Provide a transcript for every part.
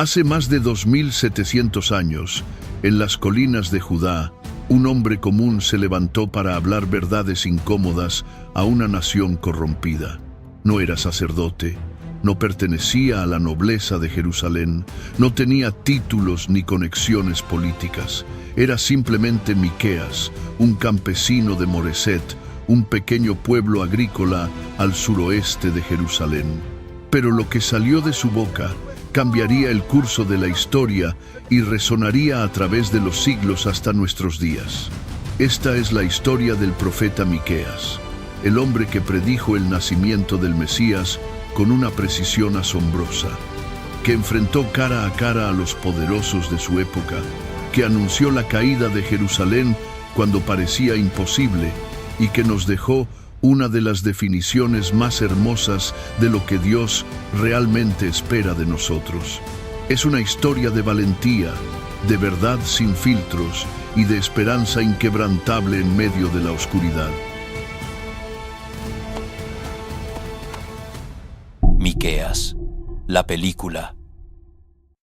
Hace más de 2700 años, en las colinas de Judá, un hombre común se levantó para hablar verdades incómodas a una nación corrompida. No era sacerdote, no pertenecía a la nobleza de Jerusalén, no tenía títulos ni conexiones políticas. Era simplemente Miqueas, un campesino de Moreset, un pequeño pueblo agrícola al suroeste de Jerusalén. Pero lo que salió de su boca cambiaría el curso de la historia y resonaría a través de los siglos hasta nuestros días. Esta es la historia del profeta Miqueas, el hombre que predijo el nacimiento del Mesías con una precisión asombrosa, que enfrentó cara a cara a los poderosos de su época, que anunció la caída de Jerusalén cuando parecía imposible y que nos dejó una de las definiciones más hermosas de lo que Dios realmente espera de nosotros. Es una historia de valentía, de verdad sin filtros y de esperanza inquebrantable en medio de la oscuridad. Miqueas, la película.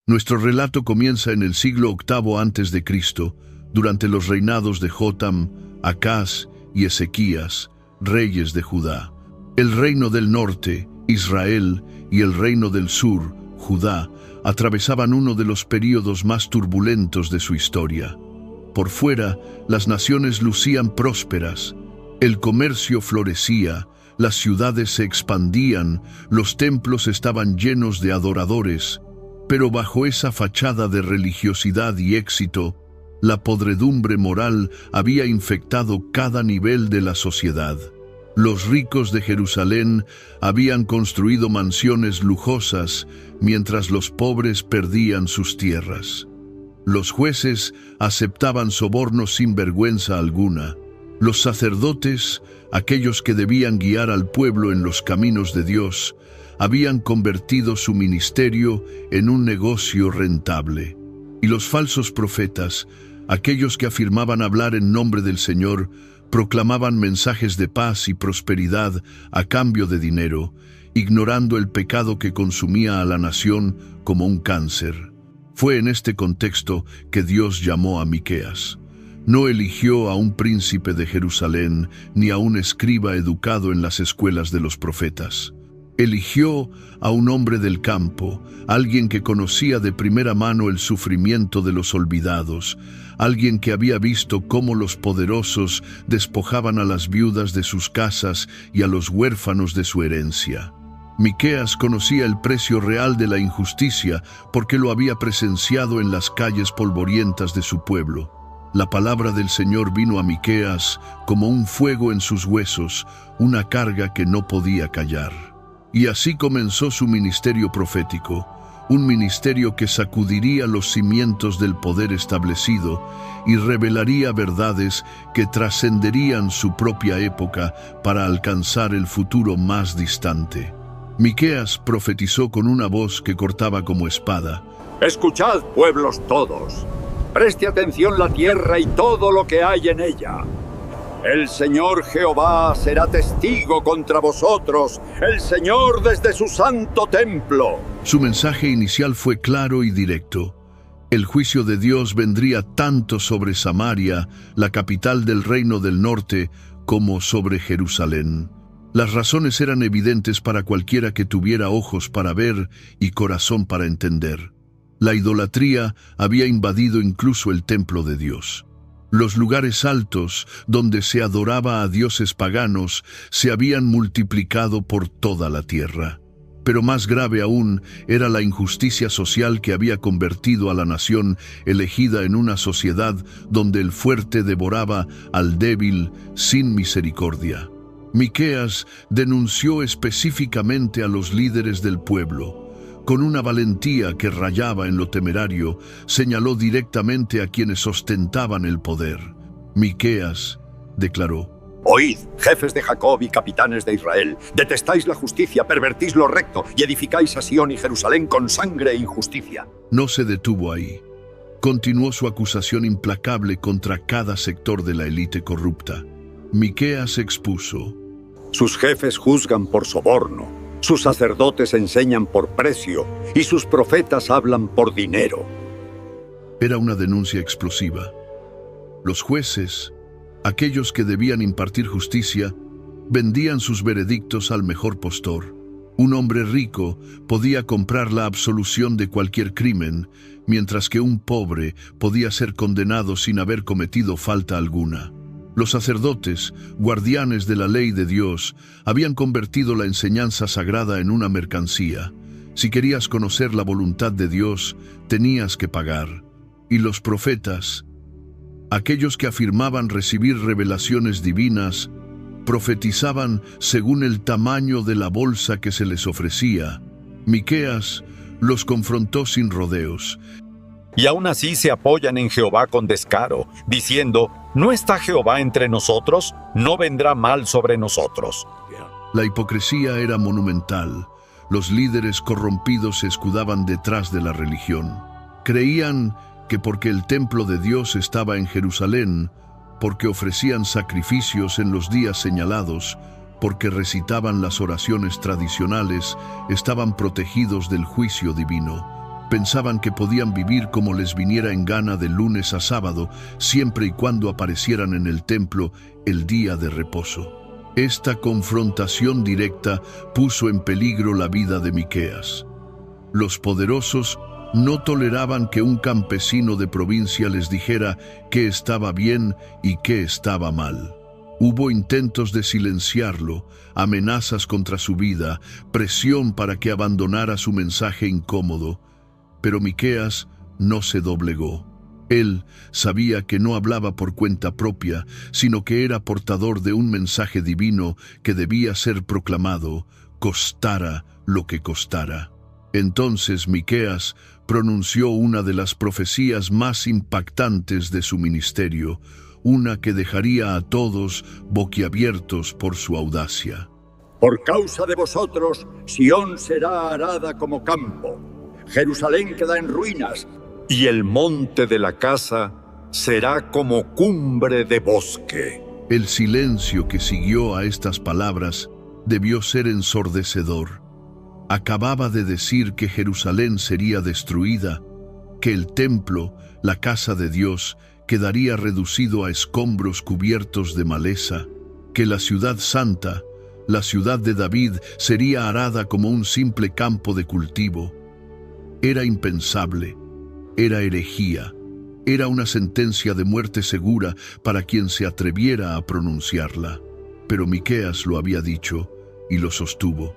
Nuestro relato comienza en el siglo VIII a.C., durante los reinados de Jotam, Acaz y Ezequías, reyes de Judá. El reino del norte, Israel, y el reino del sur, Judá, atravesaban uno de los períodos más turbulentos de su historia. Por fuera, las naciones lucían prósperas, el comercio florecía, las ciudades se expandían, los templos estaban llenos de adoradores, pero bajo esa fachada de religiosidad y éxito, la podredumbre moral había infectado cada nivel de la sociedad. Los ricos de Jerusalén habían construido mansiones lujosas, mientras los pobres perdían sus tierras. Los jueces aceptaban sobornos sin vergüenza alguna. Los sacerdotes, aquellos que debían guiar al pueblo en los caminos de Dios, habían convertido su ministerio en un negocio rentable. Y los falsos profetas, aquellos que afirmaban hablar en nombre del Señor, proclamaban mensajes de paz y prosperidad a cambio de dinero, ignorando el pecado que consumía a la nación como un cáncer. Fue en este contexto que Dios llamó a Miqueas. No eligió a un príncipe de Jerusalén ni a un escriba educado en las escuelas de los profetas. Eligió a un hombre del campo, alguien que conocía de primera mano el sufrimiento de los olvidados, alguien que había visto cómo los poderosos despojaban a las viudas de sus casas y a los huérfanos de su herencia. Miqueas conocía el precio real de la injusticia porque lo había presenciado en las calles polvorientas de su pueblo. La palabra del Señor vino a Miqueas como un fuego en sus huesos, una carga que no podía callar. Y así comenzó su ministerio profético, un ministerio que sacudiría los cimientos del poder establecido y revelaría verdades que trascenderían su propia época para alcanzar el futuro más distante. Miqueas profetizó con una voz que cortaba como espada. Escuchad, pueblos todos, preste atención la tierra y todo lo que hay en ella. El Señor Jehová será testigo contra vosotros, el Señor desde su santo templo. Su mensaje inicial fue claro y directo. El juicio de Dios vendría tanto sobre Samaria, la capital del reino del norte, como sobre Jerusalén. Las razones eran evidentes para cualquiera que tuviera ojos para ver y corazón para entender. La idolatría había invadido incluso el templo de Dios. Los lugares altos, donde se adoraba a dioses paganos, se habían multiplicado por toda la tierra. Pero más grave aún era la injusticia social que había convertido a la nación elegida en una sociedad donde el fuerte devoraba al débil sin misericordia. Miqueas denunció específicamente a los líderes del pueblo. Con una valentía que rayaba en lo temerario, señaló directamente a quienes ostentaban el poder. Miqueas declaró: Oíd, jefes de Jacob y capitanes de Israel, detestáis la justicia, pervertís lo recto y edificáis a Sión y Jerusalén con sangre e injusticia. No se detuvo ahí. Continuó su acusación implacable contra cada sector de la élite corrupta. Miqueas expuso: Sus jefes juzgan por soborno, Sus sacerdotes enseñan por precio y sus profetas hablan por dinero. Era una denuncia explosiva. Los jueces, aquellos que debían impartir justicia, vendían sus veredictos al mejor postor. Un hombre rico podía comprar la absolución de cualquier crimen, mientras que un pobre podía ser condenado sin haber cometido falta alguna. Los sacerdotes, guardianes de la ley de Dios, habían convertido la enseñanza sagrada en una mercancía. Si querías conocer la voluntad de Dios, tenías que pagar. Y los profetas, aquellos que afirmaban recibir revelaciones divinas, profetizaban según el tamaño de la bolsa que se les ofrecía. Miqueas los confrontó sin rodeos. Y aún así se apoyan en Jehová con descaro, diciendo, ¿no está Jehová entre nosotros? No vendrá mal sobre nosotros. La hipocresía era monumental. Los líderes corrompidos se escudaban detrás de la religión. Creían que porque el templo de Dios estaba en Jerusalén, porque ofrecían sacrificios en los días señalados, porque recitaban las oraciones tradicionales, estaban protegidos del juicio divino. Pensaban que podían vivir como les viniera en gana de lunes a sábado, siempre y cuando aparecieran en el templo el día de reposo. Esta confrontación directa puso en peligro la vida de Miqueas. Los poderosos no toleraban que un campesino de provincia les dijera qué estaba bien y qué estaba mal. Hubo intentos de silenciarlo, amenazas contra su vida, presión para que abandonara su mensaje incómodo. Pero Miqueas no se doblegó. Él sabía que no hablaba por cuenta propia, sino que era portador de un mensaje divino que debía ser proclamado, costara lo que costara. Entonces Miqueas pronunció una de las profecías más impactantes de su ministerio, una que dejaría a todos boquiabiertos por su audacia. Por causa de vosotros, Sión será arada como campo. Jerusalén queda en ruinas. Y el monte de la casa será como cumbre de bosque. El silencio que siguió a estas palabras debió ser ensordecedor. Acababa de decir que Jerusalén sería destruida, que el templo, la casa de Dios, quedaría reducido a escombros cubiertos de maleza, que la ciudad santa, la ciudad de David, sería arada como un simple campo de cultivo. Era impensable, era herejía, era una sentencia de muerte segura para quien se atreviera a pronunciarla. Pero Miqueas lo había dicho y lo sostuvo.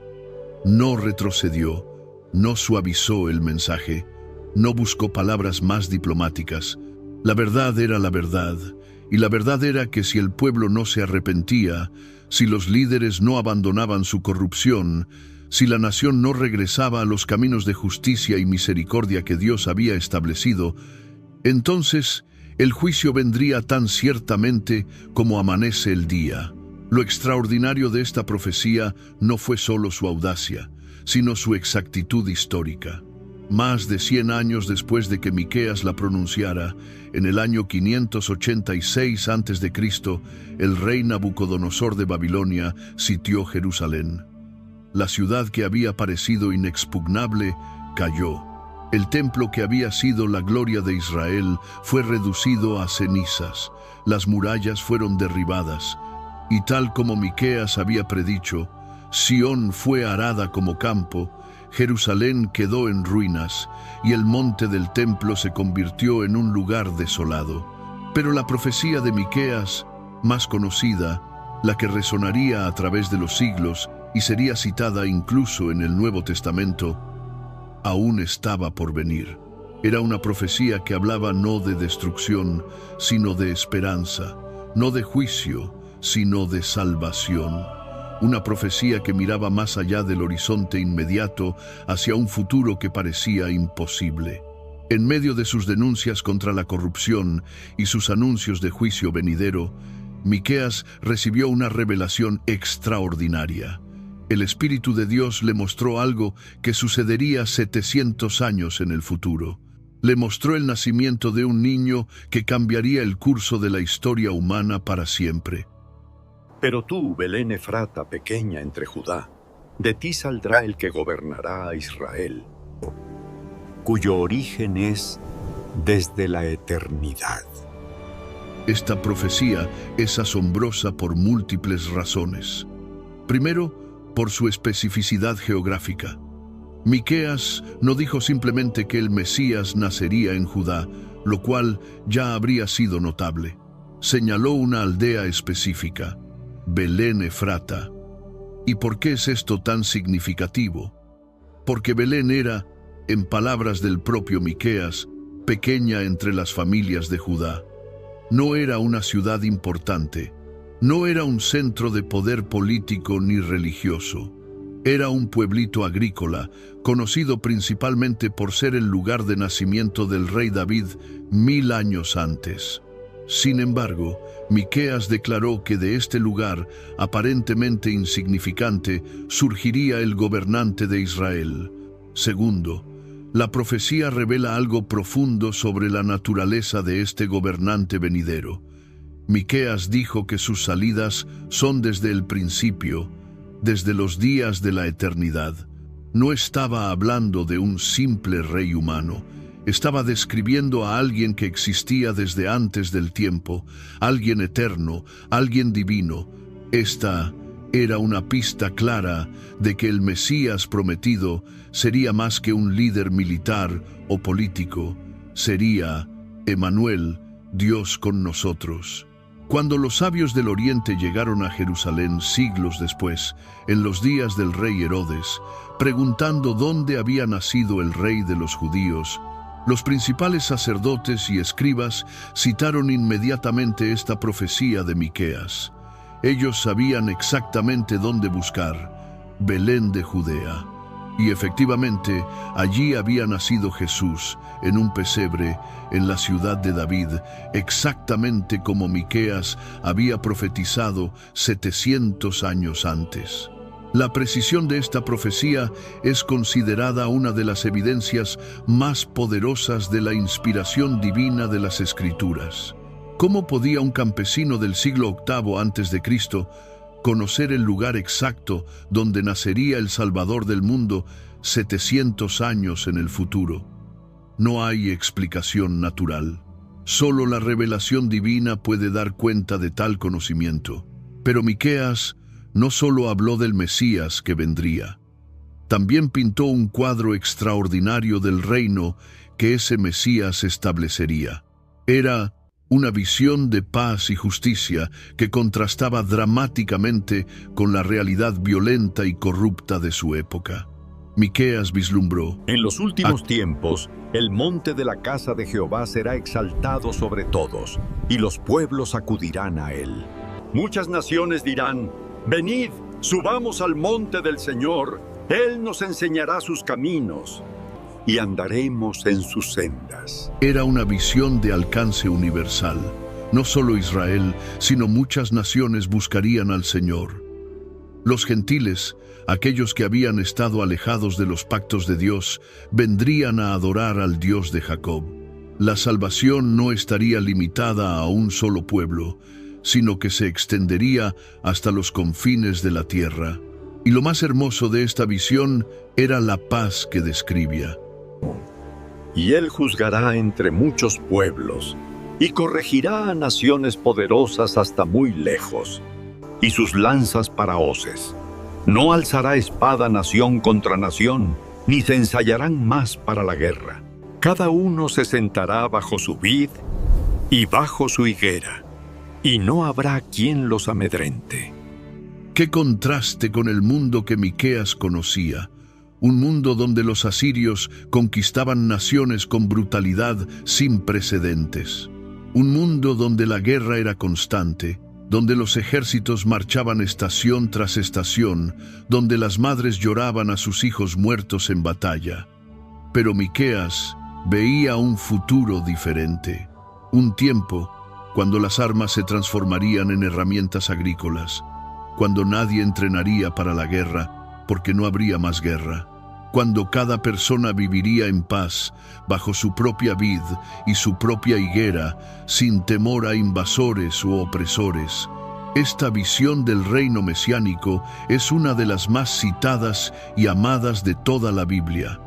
No retrocedió, no suavizó el mensaje, no buscó palabras más diplomáticas. La verdad era la verdad, y la verdad era que si el pueblo no se arrepentía, si los líderes no abandonaban su corrupción, si la nación no regresaba a los caminos de justicia y misericordia que Dios había establecido, entonces el juicio vendría tan ciertamente como amanece el día. Lo extraordinario de esta profecía no fue solo su audacia, sino su exactitud histórica. Más de 100 años después de que Miqueas la pronunciara, en el año 586 a.C., el rey Nabucodonosor de Babilonia sitió Jerusalén. La ciudad que había parecido inexpugnable cayó. El templo que había sido la gloria de Israel fue reducido a cenizas. Las murallas fueron derribadas. Y tal como Miqueas había predicho, Sión fue arada como campo, Jerusalén quedó en ruinas, y el monte del templo se convirtió en un lugar desolado. Pero la profecía de Miqueas, más conocida, la que resonaría a través de los siglos y sería citada incluso en el Nuevo Testamento, aún estaba por venir. Era una profecía que hablaba no de destrucción, sino de esperanza, no de juicio, sino de salvación. Una profecía que miraba más allá del horizonte inmediato hacia un futuro que parecía imposible. En medio de sus denuncias contra la corrupción y sus anuncios de juicio venidero, Miqueas recibió una revelación extraordinaria. El Espíritu de Dios le mostró algo que sucedería 700 años en el futuro. Le mostró el nacimiento de un niño que cambiaría el curso de la historia humana para siempre. Pero tú, Belén Efrata, pequeña entre Judá, de ti saldrá el que gobernará a Israel, cuyo origen es desde la eternidad. Esta profecía es asombrosa por múltiples razones. Primero, por su especificidad geográfica. Miqueas no dijo simplemente que el Mesías nacería en Judá, lo cual ya habría sido notable. Señaló una aldea específica, Belén Efrata. ¿Y por qué es esto tan significativo? Porque Belén era, en palabras del propio Miqueas, pequeña entre las familias de Judá. No era una ciudad importante, no era un centro de poder político ni religioso. Era un pueblito agrícola, conocido principalmente por ser el lugar de nacimiento del rey David 1000 años antes. Sin embargo, Miqueas declaró que de este lugar, aparentemente insignificante, surgiría el gobernante de Israel. Segundo, la profecía revela algo profundo sobre la naturaleza de este gobernante venidero. Miqueas dijo que sus salidas son desde el principio, desde los días de la eternidad. No estaba hablando de un simple rey humano. Estaba describiendo a alguien que existía desde antes del tiempo, alguien eterno, alguien divino. Esta era una pista clara de que el Mesías prometido sería más que un líder militar o político. Sería Emmanuel, Dios con nosotros. Cuando los sabios del Oriente llegaron a Jerusalén siglos después, en los días del rey Herodes, preguntando dónde había nacido el rey de los judíos, los principales sacerdotes y escribas citaron inmediatamente esta profecía de Miqueas. Ellos sabían exactamente dónde buscar, Belén de Judea. Y efectivamente, allí había nacido Jesús, en un pesebre, en la ciudad de David, exactamente como Miqueas había profetizado 700 años antes. La precisión de esta profecía es considerada una de las evidencias más poderosas de la inspiración divina de las Escrituras. ¿Cómo podía un campesino del siglo VIII a.C. conocer el lugar exacto donde nacería el Salvador del mundo 700 años en el futuro? No hay explicación natural. Solo la revelación divina puede dar cuenta de tal conocimiento. Pero Miqueas no solo habló del Mesías que vendría, también pintó un cuadro extraordinario del reino que ese Mesías establecería. Era una visión de paz y justicia que contrastaba dramáticamente con la realidad violenta y corrupta de su época. Miqueas vislumbró: en los últimos tiempos, el monte de la casa de Jehová será exaltado sobre todos, y los pueblos acudirán a él. Muchas naciones dirán: venid, subamos al monte del Señor, Él nos enseñará sus caminos, y andaremos en sus sendas. Era una visión de alcance universal. No solo Israel, sino muchas naciones buscarían al Señor. Los gentiles, aquellos que habían estado alejados de los pactos de Dios, vendrían a adorar al Dios de Jacob. La salvación no estaría limitada a un solo pueblo, sino que se extendería hasta los confines de la tierra. Y lo más hermoso de esta visión era la paz que describía. Y él juzgará entre muchos pueblos, y corregirá a naciones poderosas hasta muy lejos, y sus lanzas para hoces. No alzará espada nación contra nación, ni se ensayarán más para la guerra. Cada uno se sentará bajo su vid y bajo su higuera, y no habrá quien los amedrente. ¡Qué contraste con el mundo que Miqueas conocía! Un mundo donde los asirios conquistaban naciones con brutalidad sin precedentes. Un mundo donde la guerra era constante, donde los ejércitos marchaban estación tras estación, donde las madres lloraban a sus hijos muertos en batalla. Pero Miqueas veía un futuro diferente, un tiempo cuando las armas se transformarían en herramientas agrícolas, cuando nadie entrenaría para la guerra porque no habría más guerra, cuando cada persona viviría en paz bajo su propia vid y su propia higuera, sin temor a invasores u opresores. Esta visión del reino mesiánico es una de las más citadas y amadas de toda la Biblia.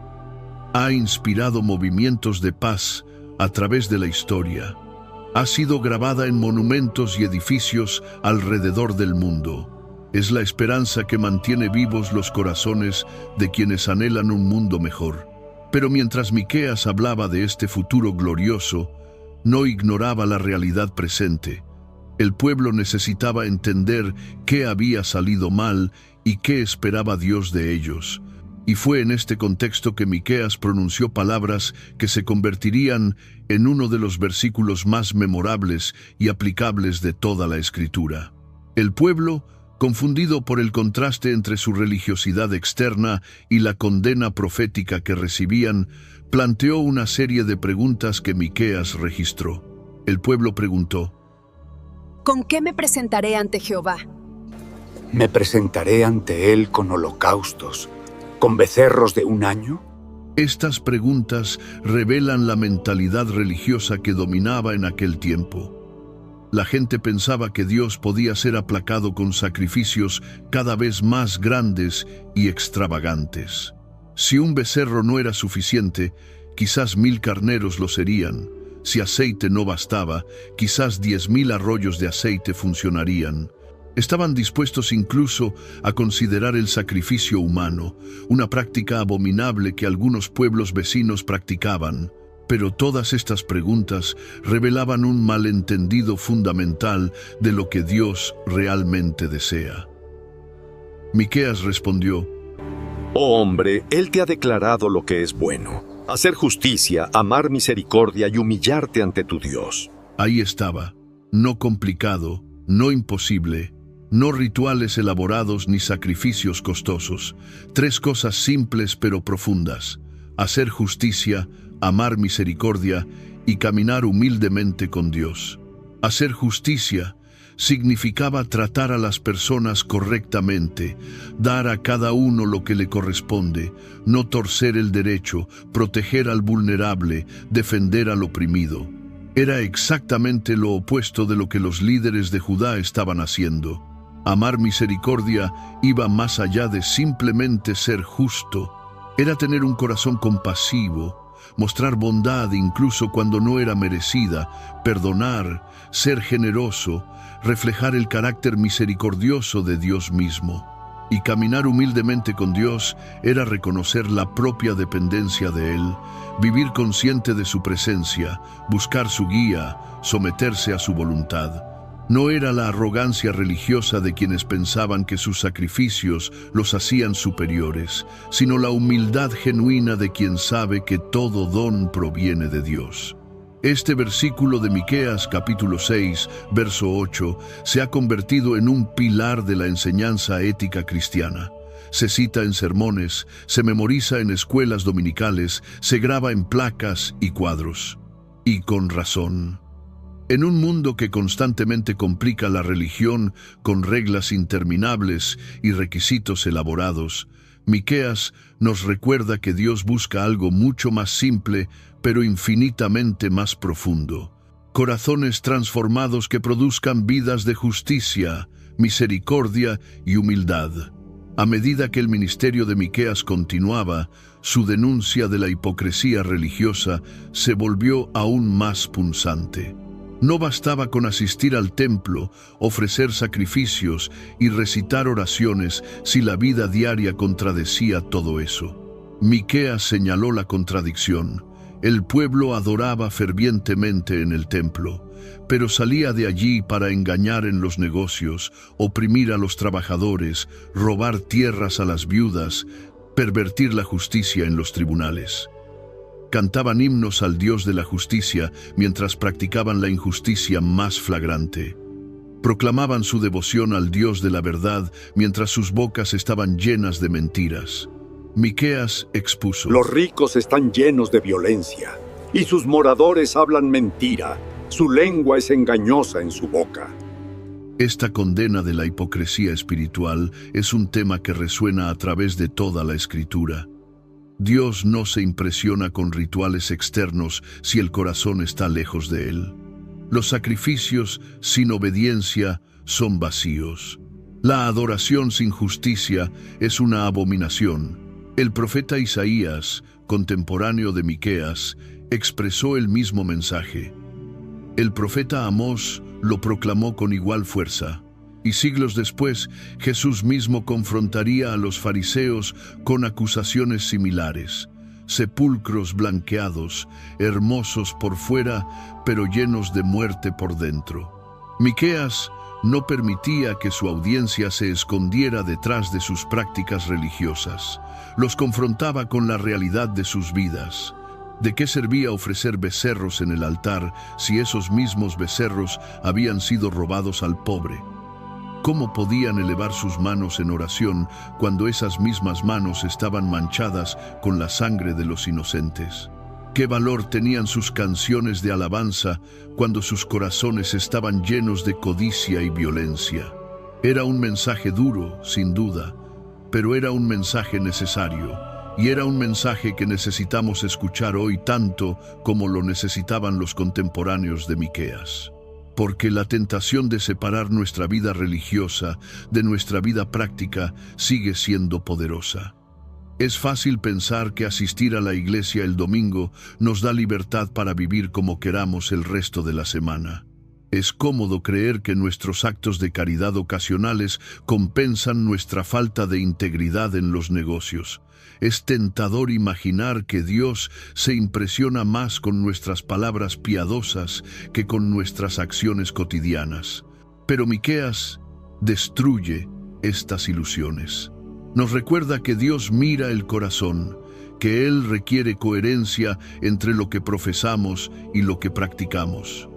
Ha inspirado movimientos de paz a través de la historia. Ha sido grabada en monumentos y edificios alrededor del mundo. Es la esperanza que mantiene vivos los corazones de quienes anhelan un mundo mejor. Pero mientras Miqueas hablaba de este futuro glorioso, no ignoraba la realidad presente. El pueblo necesitaba entender qué había salido mal y qué esperaba Dios de ellos. Y fue en este contexto que Miqueas pronunció palabras que se convertirían en uno de los versículos más memorables y aplicables de toda la Escritura. El pueblo, confundido por el contraste entre su religiosidad externa y la condena profética que recibían, planteó una serie de preguntas que Miqueas registró. El pueblo preguntó: ¿con qué me presentaré ante Jehová? ¿Me presentaré ante él con holocaustos, con becerros de un año? Estas preguntas revelan la mentalidad religiosa que dominaba en aquel tiempo. La gente pensaba que Dios podía ser aplacado con sacrificios cada vez más grandes y extravagantes. Si un becerro no era suficiente, quizás 1000 carneros lo serían. Si aceite no bastaba, quizás 10.000 arroyos de aceite funcionarían. Estaban dispuestos incluso a considerar el sacrificio humano, una práctica abominable que algunos pueblos vecinos practicaban. Pero todas estas preguntas revelaban un malentendido fundamental de lo que Dios realmente desea. Miqueas respondió: Oh hombre, Él te ha declarado lo que es bueno: hacer justicia, amar misericordia y humillarte ante tu Dios. Ahí estaba, no complicado, no imposible, no rituales elaborados ni sacrificios costosos. 3 cosas simples pero profundas: hacer justicia, amar misericordia y caminar humildemente con Dios. Hacer justicia significaba tratar a las personas correctamente, dar a cada uno lo que le corresponde, no torcer el derecho, proteger al vulnerable, defender al oprimido. Era exactamente lo opuesto de lo que los líderes de Judá estaban haciendo. Amar misericordia iba más allá de simplemente ser justo. Era tener un corazón compasivo, mostrar bondad incluso cuando no era merecida, perdonar, ser generoso, reflejar el carácter misericordioso de Dios mismo. Y caminar humildemente con Dios era reconocer la propia dependencia de Él, vivir consciente de su presencia, buscar su guía, someterse a su voluntad. No era la arrogancia religiosa de quienes pensaban que sus sacrificios los hacían superiores, sino la humildad genuina de quien sabe que todo don proviene de Dios. Este versículo de Miqueas capítulo 6, verso 8, se ha convertido en un pilar de la enseñanza ética cristiana. Se cita en sermones, se memoriza en escuelas dominicales, se graba en placas y cuadros. Y con razón. En un mundo que constantemente complica la religión con reglas interminables y requisitos elaborados, Miqueas nos recuerda que Dios busca algo mucho más simple, pero infinitamente más profundo. Corazones transformados que produzcan vidas de justicia, misericordia y humildad. A medida que el ministerio de Miqueas continuaba, su denuncia de la hipocresía religiosa se volvió aún más punzante. No bastaba con asistir al templo, ofrecer sacrificios y recitar oraciones si la vida diaria contradecía todo eso. Miqueas señaló la contradicción. El pueblo adoraba fervientemente en el templo, pero salía de allí para engañar en los negocios, oprimir a los trabajadores, robar tierras a las viudas, pervertir la justicia en los tribunales. Cantaban himnos al Dios de la justicia mientras practicaban la injusticia más flagrante. Proclamaban su devoción al Dios de la verdad mientras sus bocas estaban llenas de mentiras. Miqueas expuso: Los ricos están llenos de violencia, y sus moradores hablan mentira. Su lengua es engañosa en su boca. Esta condena de la hipocresía espiritual es un tema que resuena a través de toda la Escritura. Dios no se impresiona con rituales externos si el corazón está lejos de Él. Los sacrificios sin obediencia son vacíos. La adoración sin justicia es una abominación. El profeta Isaías, contemporáneo de Miqueas, expresó el mismo mensaje. El profeta Amós lo proclamó con igual fuerza, y siglos después Jesús mismo confrontaría a los fariseos con acusaciones similares. Sepulcros blanqueados, hermosos por fuera, pero llenos de muerte por dentro. Miqueas no permitía que su audiencia se escondiera detrás de sus prácticas religiosas. Los confrontaba con la realidad de sus vidas. ¿De qué servía ofrecer becerros en el altar si esos mismos becerros habían sido robados al pobre? ¿Cómo podían elevar sus manos en oración cuando esas mismas manos estaban manchadas con la sangre de los inocentes? ¿Qué valor tenían sus canciones de alabanza cuando sus corazones estaban llenos de codicia y violencia? Era un mensaje duro, sin duda, pero era un mensaje necesario, y era un mensaje que necesitamos escuchar hoy tanto como lo necesitaban los contemporáneos de Miqueas. Porque la tentación de separar nuestra vida religiosa de nuestra vida práctica sigue siendo poderosa. Es fácil pensar que asistir a la iglesia el domingo nos da libertad para vivir como queramos el resto de la semana. Es cómodo creer que nuestros actos de caridad ocasionales compensan nuestra falta de integridad en los negocios. Es tentador imaginar que Dios se impresiona más con nuestras palabras piadosas que con nuestras acciones cotidianas. Pero Miqueas destruye estas ilusiones. Nos recuerda que Dios mira el corazón, que Él requiere coherencia entre lo que profesamos y lo que practicamos.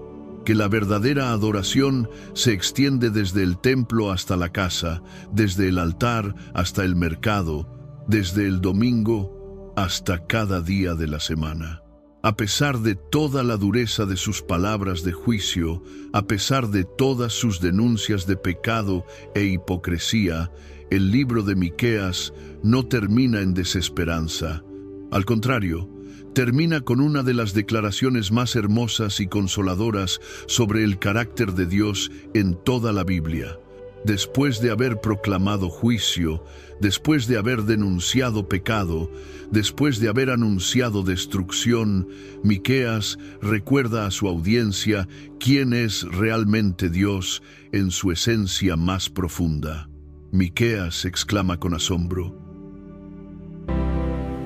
Que la verdadera adoración se extiende desde el templo hasta la casa, desde el altar hasta el mercado, desde el domingo hasta cada día de la semana. A pesar de toda la dureza de sus palabras de juicio, a pesar de todas sus denuncias de pecado e hipocresía, el libro de Miqueas no termina en desesperanza. Al contrario, termina con una de las declaraciones más hermosas y consoladoras sobre el carácter de Dios en toda la Biblia. Después de haber proclamado juicio, después de haber denunciado pecado, después de haber anunciado destrucción, Miqueas recuerda a su audiencia quién es realmente Dios en su esencia más profunda. Miqueas exclama con asombro: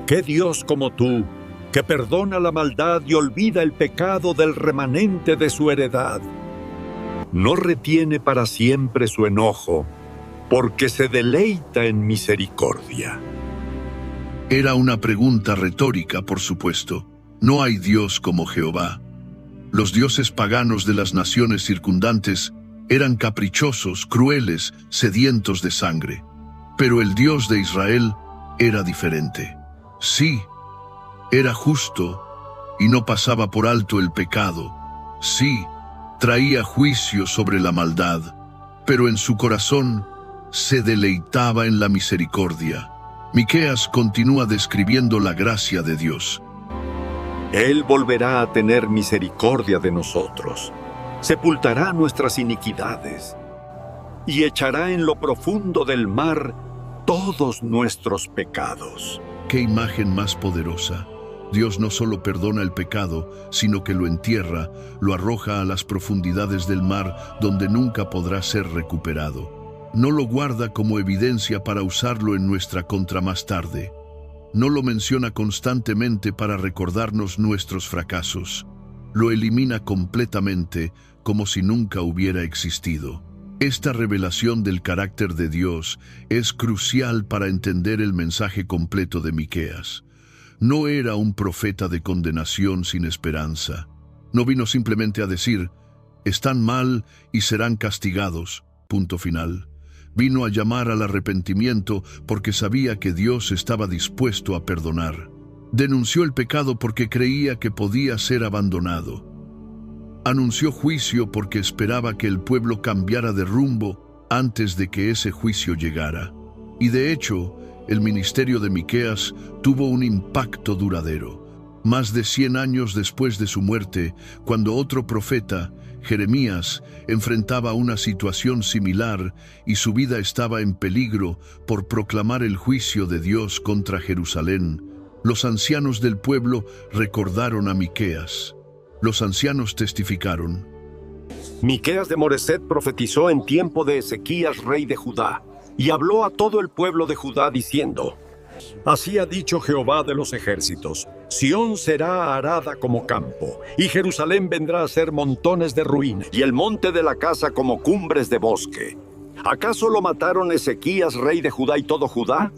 ¿Qué Dios como tú, que perdona la maldad y olvida el pecado del remanente de su heredad? No retiene para siempre su enojo, porque se deleita en misericordia. Era una pregunta retórica, por supuesto. No hay Dios como Jehová. Los dioses paganos de las naciones circundantes eran caprichosos, crueles, sedientos de sangre. Pero el Dios de Israel era diferente. Sí, era justo y no pasaba por alto el pecado. Sí, traía juicio sobre la maldad, pero en su corazón se deleitaba en la misericordia. Miqueas continúa describiendo la gracia de Dios. Él volverá a tener misericordia de nosotros, sepultará nuestras iniquidades y echará en lo profundo del mar todos nuestros pecados. ¡Qué imagen más poderosa! Dios no solo perdona el pecado, sino que lo entierra, lo arroja a las profundidades del mar, donde nunca podrá ser recuperado. No lo guarda como evidencia para usarlo en nuestra contra más tarde. No lo menciona constantemente para recordarnos nuestros fracasos. Lo elimina completamente, como si nunca hubiera existido. Esta revelación del carácter de Dios es crucial para entender el mensaje completo de Miqueas. No era un profeta de condenación sin esperanza. No vino simplemente a decir, están mal y serán castigados, punto final. Vino a llamar al arrepentimiento porque sabía que Dios estaba dispuesto a perdonar. Denunció el pecado porque creía que podía ser abandonado. Anunció juicio porque esperaba que el pueblo cambiara de rumbo antes de que ese juicio llegara. Y de hecho, el ministerio de Miqueas tuvo un impacto duradero. Más de 100 años después de su muerte, cuando otro profeta, Jeremías, enfrentaba una situación similar y su vida estaba en peligro por proclamar el juicio de Dios contra Jerusalén, los ancianos del pueblo recordaron a Miqueas. Los ancianos testificaron: Miqueas de Moreset profetizó en tiempo de Ezequías, rey de Judá, y habló a todo el pueblo de Judá diciendo: Así ha dicho Jehová de los ejércitos: Sión será arada como campo, y Jerusalén vendrá a ser montones de ruinas, Y el monte de la casa como cumbres de bosque. ¿Acaso lo mataron Ezequías, rey de Judá, y todo Judá?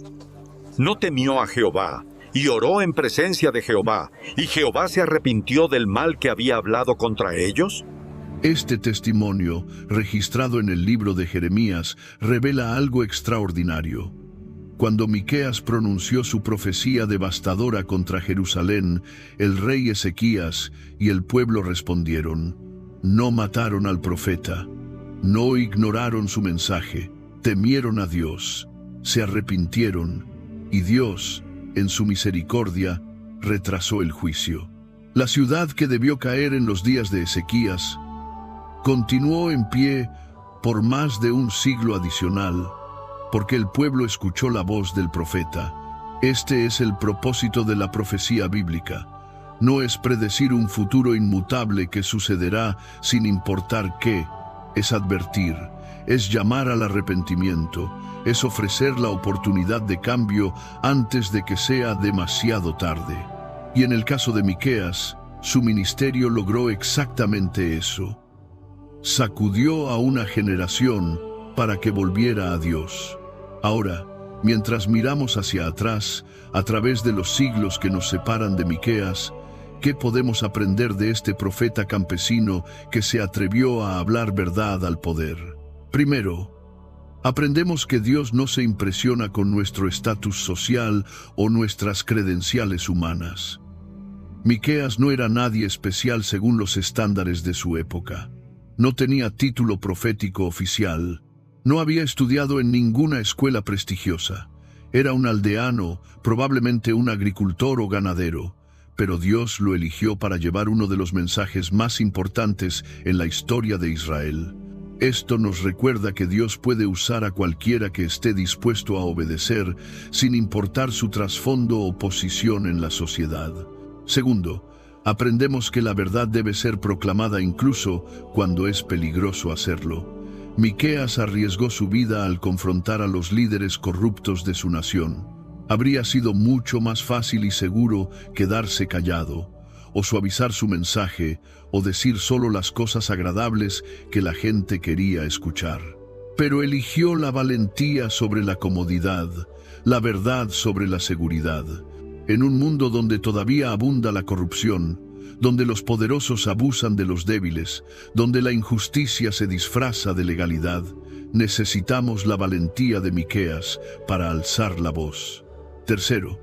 No temió a Jehová, y oró en presencia de Jehová, y Jehová se arrepintió del mal que había hablado contra ellos. Este testimonio, registrado en el libro de Jeremías, revela algo extraordinario. Cuando Miqueas pronunció su profecía devastadora contra Jerusalén, el rey Ezequías y el pueblo respondieron: no mataron al profeta, no ignoraron su mensaje, temieron a Dios, se arrepintieron, y Dios, en su misericordia, retrasó el juicio. La ciudad que debió caer en los días de Ezequías continuó en pie por más de un siglo adicional, porque el pueblo escuchó la voz del profeta. Este es el propósito de la profecía bíblica. No es predecir un futuro inmutable que sucederá sin importar qué. Es advertir, es llamar al arrepentimiento, es ofrecer la oportunidad de cambio antes de que sea demasiado tarde. Y en el caso de Miqueas, su ministerio logró exactamente eso. Sacudió a una generación para que volviera a Dios. Ahora, mientras miramos hacia atrás, a través de los siglos que nos separan de Miqueas, ¿qué podemos aprender de este profeta campesino que se atrevió a hablar verdad al poder? Primero, aprendemos que Dios no se impresiona con nuestro estatus social o nuestras credenciales humanas. Miqueas no era nadie especial según los estándares de su época. No tenía título profético oficial. No había estudiado en ninguna escuela prestigiosa. Era un aldeano, probablemente un agricultor o ganadero, pero Dios lo eligió para llevar uno de los mensajes más importantes en la historia de Israel. Esto nos recuerda que Dios puede usar a cualquiera que esté dispuesto a obedecer, sin importar su trasfondo o posición en la sociedad. Segundo, aprendemos que la verdad debe ser proclamada incluso cuando es peligroso hacerlo. Miqueas arriesgó su vida al confrontar a los líderes corruptos de su nación. Habría sido mucho más fácil y seguro quedarse callado, o suavizar su mensaje, o decir solo las cosas agradables que la gente quería escuchar. Pero eligió la valentía sobre la comodidad, la verdad sobre la seguridad. En un mundo donde todavía abunda la corrupción, donde los poderosos abusan de los débiles, donde la injusticia se disfraza de legalidad, necesitamos la valentía de Miqueas para alzar la voz. Tercero,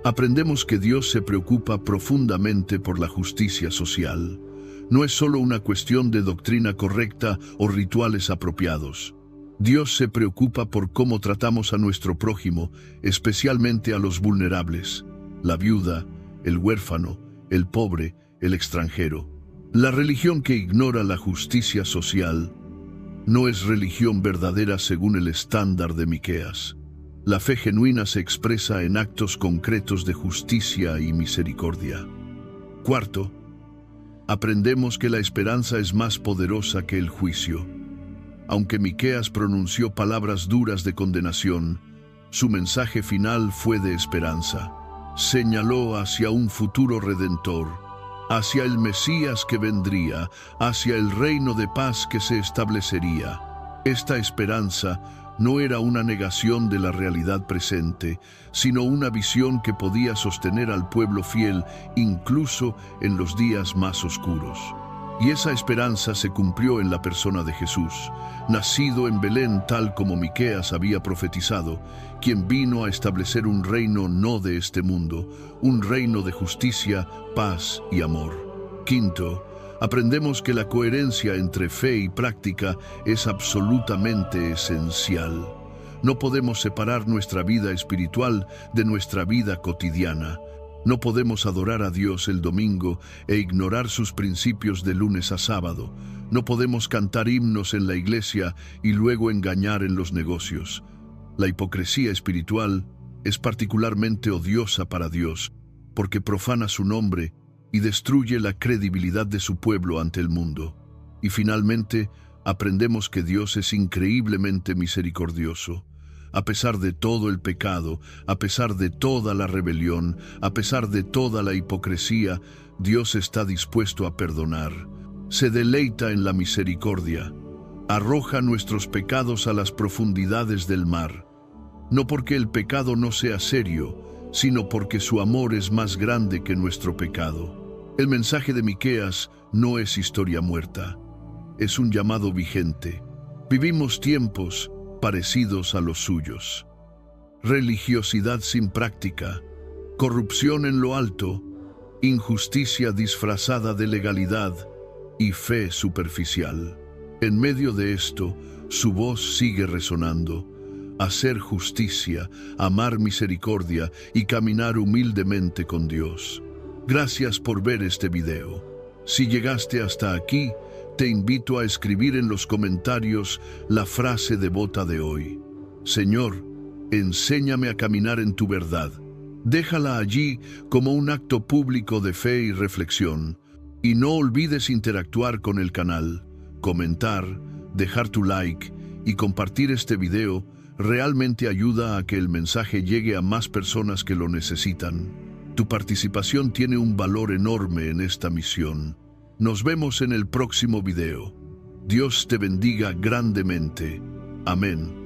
aprendemos que Dios se preocupa profundamente por la justicia social. No es solo una cuestión de doctrina correcta o rituales apropiados. Dios se preocupa por cómo tratamos a nuestro prójimo, especialmente a los vulnerables, la viuda, el huérfano, el pobre, el extranjero. La religión que ignora la justicia social no es religión verdadera según el estándar de Miqueas. La fe genuina se expresa en actos concretos de justicia y misericordia. Cuarto, aprendemos que la esperanza es más poderosa que el juicio. Aunque Miqueas pronunció palabras duras de condenación, su mensaje final fue de esperanza. Señaló hacia un futuro redentor, hacia el Mesías que vendría, hacia el reino de paz que se establecería. Esta esperanza no era una negación de la realidad presente, sino una visión que podía sostener al pueblo fiel incluso en los días más oscuros. Y esa esperanza se cumplió en la persona de Jesús, nacido en Belén tal como Miqueas había profetizado, quien vino a establecer un reino no de este mundo, un reino de justicia, paz y amor. Quinto, aprendemos que la coherencia entre fe y práctica es absolutamente esencial. No podemos separar nuestra vida espiritual de nuestra vida cotidiana. No podemos adorar a Dios el domingo e ignorar sus principios de lunes a sábado. No podemos cantar himnos en la iglesia y luego engañar en los negocios. La hipocresía espiritual es particularmente odiosa para Dios, porque profana su nombre y destruye la credibilidad de su pueblo ante el mundo. Y finalmente, aprendemos que Dios es increíblemente misericordioso. A pesar de todo el pecado, a pesar de toda la rebelión, a pesar de toda la hipocresía, Dios está dispuesto a perdonar. Se deleita en la misericordia. Arroja nuestros pecados a las profundidades del mar. No porque el pecado no sea serio, sino porque su amor es más grande que nuestro pecado. El mensaje de Miqueas no es historia muerta. Es un llamado vigente. Vivimos tiempos parecidos a los suyos. Religiosidad sin práctica, corrupción en lo alto, injusticia disfrazada de legalidad y fe superficial. En medio de esto, su voz sigue resonando: hacer justicia, amar misericordia y caminar humildemente con Dios. Gracias por ver este video. Si llegaste hasta aquí, te invito a escribir en los comentarios la frase devota de hoy. Señor, enséñame a caminar en tu verdad. Déjala allí como un acto público de fe y reflexión. Y no olvides interactuar con el canal, comentar, dejar tu like y compartir este video. Realmente ayuda a que el mensaje llegue a más personas que lo necesitan. Tu participación tiene un valor enorme en esta misión. Nos vemos en el próximo video. Dios te bendiga grandemente. Amén.